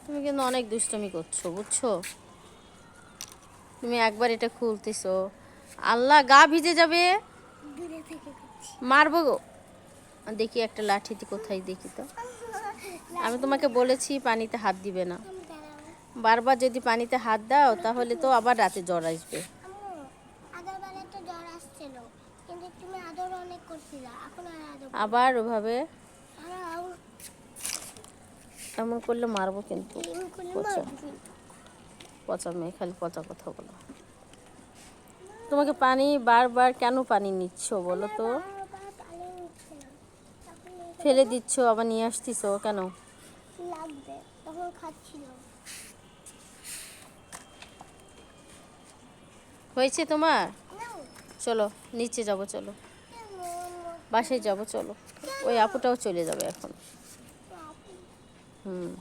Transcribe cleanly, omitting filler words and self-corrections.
তুমি কিন্তু অনেক দুষ্টুমি করছো, বুঝছো? তুমি একবার এটা খুলতেছো, আল্লাহ গা ভিজে যাবে। মারবো গো। দেখি একটা লাঠিতে কোথায় দেখি তো। আমি তোমাকে বলেছি পানিতে হাত দিবে না। বারবার যদি পানিতে হাত দাও তাহলে তো আবার রাতে জ্বর আসবে। আবার ওভাবে এমন করলে মারবো কিন্তু। পচা পচা মেয়ে, খালি পচা কথা বলো। তোমাকে পানি বারবার কেন পানি নিচ্ছ বলো তো? ফেলে দিচ্ছ আবার নিয়ে আসতেছো কেন? হয়েছে তোমার? চলো নিচে যাবো, চলো বাসায় যাবো, চলো। ওই আপুটাও চলে যাবে এখন। হুম।